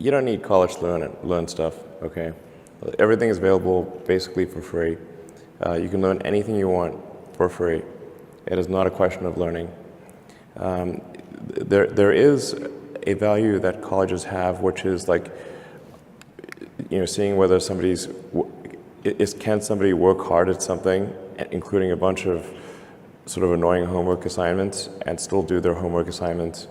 You don't need college to learn stuff, okay? Everything is available basically for free. You can learn anything you want for free. It is not a question of learning. There is a value that colleges have, which is like, seeing whether can somebody work hard at something, including a bunch of sort of annoying homework assignments, and still do their homework assignments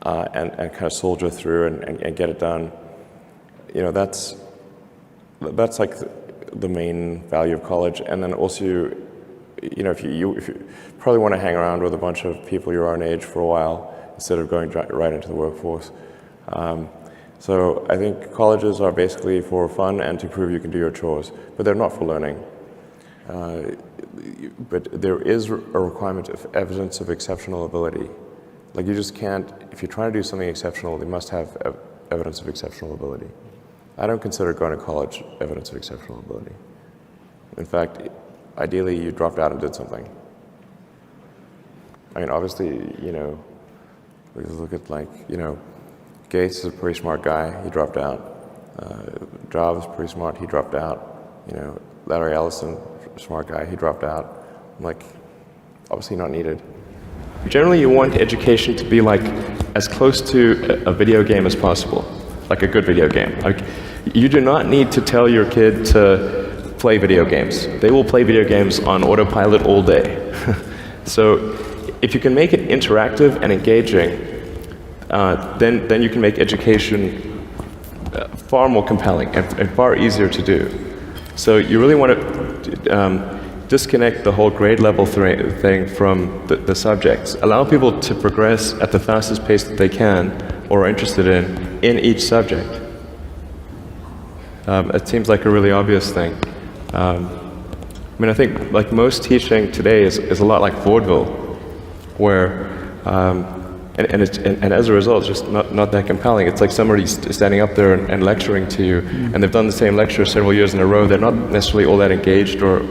and kind of soldier through and get it done. That's like the main value of college. And then also, if you probably want to hang around with a bunch of people your own age for a while instead of going right into the workforce. So I think colleges are basically for fun and to prove you can do your chores, but they're not for learning. But there is a requirement of evidence of exceptional ability. Like you just can't, if you're trying to do something exceptional, they must have evidence of exceptional ability. I don't consider going to college evidence of exceptional ability. In fact, ideally you dropped out and did something. I mean, obviously, we look at Gates is a pretty smart guy, he dropped out. Jobs is pretty smart, he dropped out. Larry Ellison, smart guy, he dropped out. I'm like, obviously not needed. Generally, you want education to be like as close to a video game as possible, like a good video game. Like, you do not need to tell your kid to play video games. They will play video games on autopilot all day. So, if you can make it interactive and engaging, then you can make education far more compelling and far easier to do. So you really want to disconnect the whole grade level thing from the subjects. Allow people to progress at the fastest pace that they can or are interested in each subject. It seems like a really obvious thing. I think like most teaching today is a lot like vaudeville, where and as a result, it's just not that compelling. It's like somebody standing up there and lecturing to you, and they've done the same lecture several years in a row. They're not necessarily all that engaged or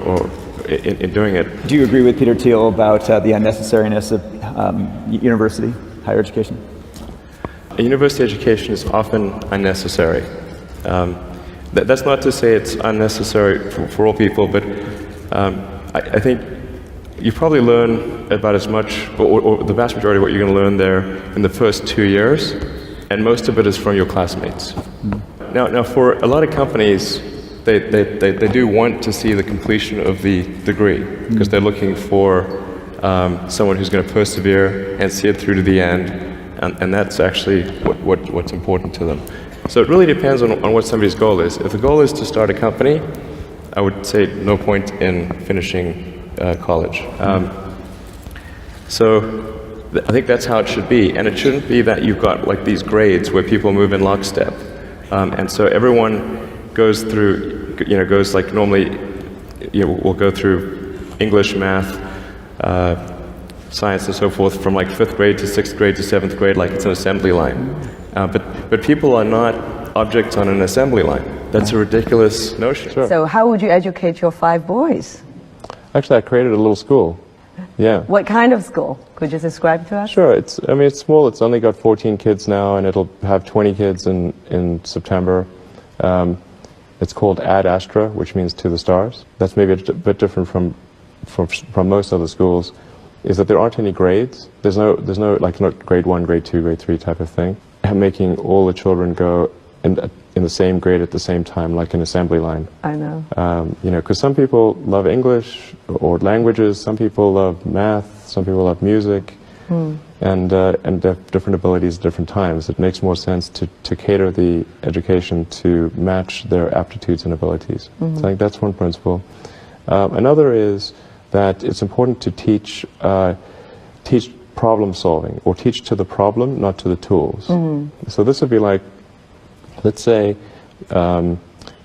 in doing it. Do you agree with Peter Thiel about the unnecessariness of university, higher education? A university education is often unnecessary. That's not to say it's unnecessary for all people, but I think you probably learn about as much, or the vast majority of what you're going to learn there in the first 2 years, and most of it is from your classmates. Now for a lot of companies, they do want to see the completion of the degree, because they're looking for someone who's going to persevere and see it through to the end, and that's actually what's important to them. So it really depends on what somebody's goal is. If the goal is to start a company, I would say no point in finishing college. So I think that's how it should be, and it shouldn't be that you've got like these grades where people move in lockstep, and so everyone goes through, goes like normally, we'll go through English, math, science and so forth from like 5th grade to 6th grade to 7th grade, like it's an assembly line. But people are not objects on an assembly line. That's a ridiculous notion. Sure. So how would you educate your 5 boys? Actually, I created a little school. Yeah. What kind of school? Could you describe to us? Sure. It's small. It's only got 14 kids now, and it'll have 20 kids in September. It's called Ad Astra, which means to the stars. That's maybe a bit different from most other schools, is that there aren't any grades. There's no like grade 1, grade 2, grade 3 type of thing. Making all the children go in the same grade at the same time, like an assembly line. I know. Because some people love English or languages, some people love math, some people love music, and they have different abilities at different times. It makes more sense to cater the education to match their aptitudes and abilities. So I think that's one principle. Another is that it's important to teach problem solving, or teach to the problem, not to the tools. So this would be like, let's say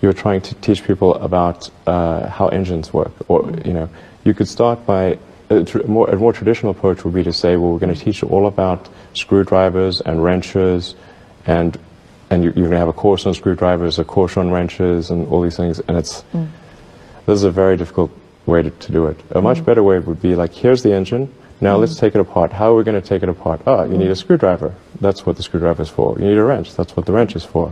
you're trying to teach people about how engines work, or you could start by a more traditional approach would be to say, well, we're going to teach you all about screwdrivers and wrenches, and you're going to have a course on screwdrivers, a course on wrenches, and all these things. And this is a very difficult way to do it. A much better way would be like, here's the engine. Now let's take it apart. How are we going to take it apart? Oh, you need a screwdriver. That's what the screwdriver is for. You need a wrench. That's what the wrench is for.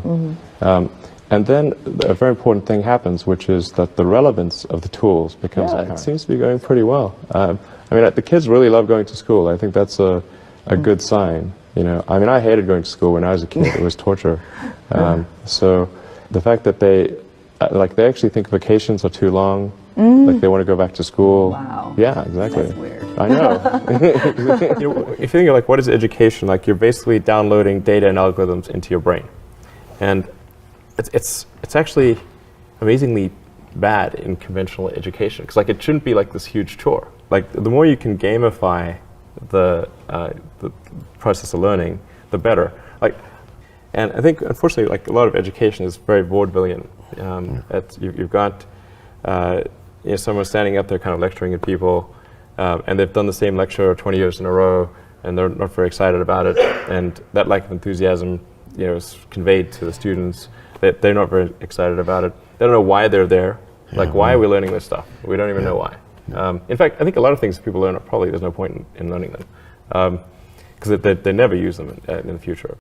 And then a very important thing happens, which is that the relevance of the tools becomes apparent. It seems to be going pretty well. I mean, the kids really love going to school. I think that's a good sign. You know, I mean, I hated going to school when I was a kid. It was torture. So the fact that they actually think vacations are too long, like they want to go back to school. Wow. Yeah, exactly. That's weird. I know. You know, if you think of like what is education, like you're basically downloading data and algorithms into your brain, and it's actually amazingly bad in conventional education, because like it shouldn't be like this huge chore. Like the more you can gamify the process of learning, the better. Like, and I think unfortunately, like a lot of education is very vaudevillian. You've got you know, someone standing up there kind of lecturing at people, and they've done the same lecture 20 years in a row, and they're not very excited about it. And that lack of enthusiasm, you know, is conveyed to the students. They're not very excited about it. They don't know why they're there. Like, why are we learning this stuff? We don't even know why. In fact, I think a lot of things people learn, probably there's no point in learning them, because they never use them in the future.